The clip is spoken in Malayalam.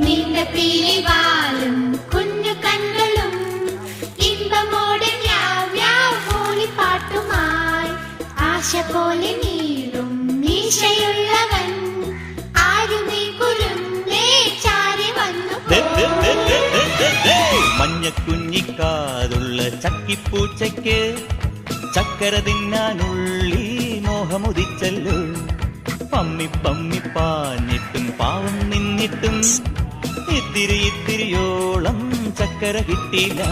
നീണ്ട പീലിവാലും കുഞ്ഞു കണ്ണുകളും ഇമ്പമോടെ മൂളിപ്പാട്ടുമായി ആശ പോലെ നീളും മീശയുള്ളവൻ ആരുമീ കുരുന്നേ ചാരി വന്നു മഞ്ഞക്കുഞ്ഞിക്കാതുള്ള ചക്കിപ്പൂച്ചയ്ക്ക് ചക്കര തിന്നാനുള്ളി മോഹമുദിച്ചല്ലോ. പമ്മി പമ്മി പാഞ്ഞിട്ടും പാവം നിന്നിട്ടും ഇത്തിരിയോളം ചക്കര കിട്ടിയില്ല.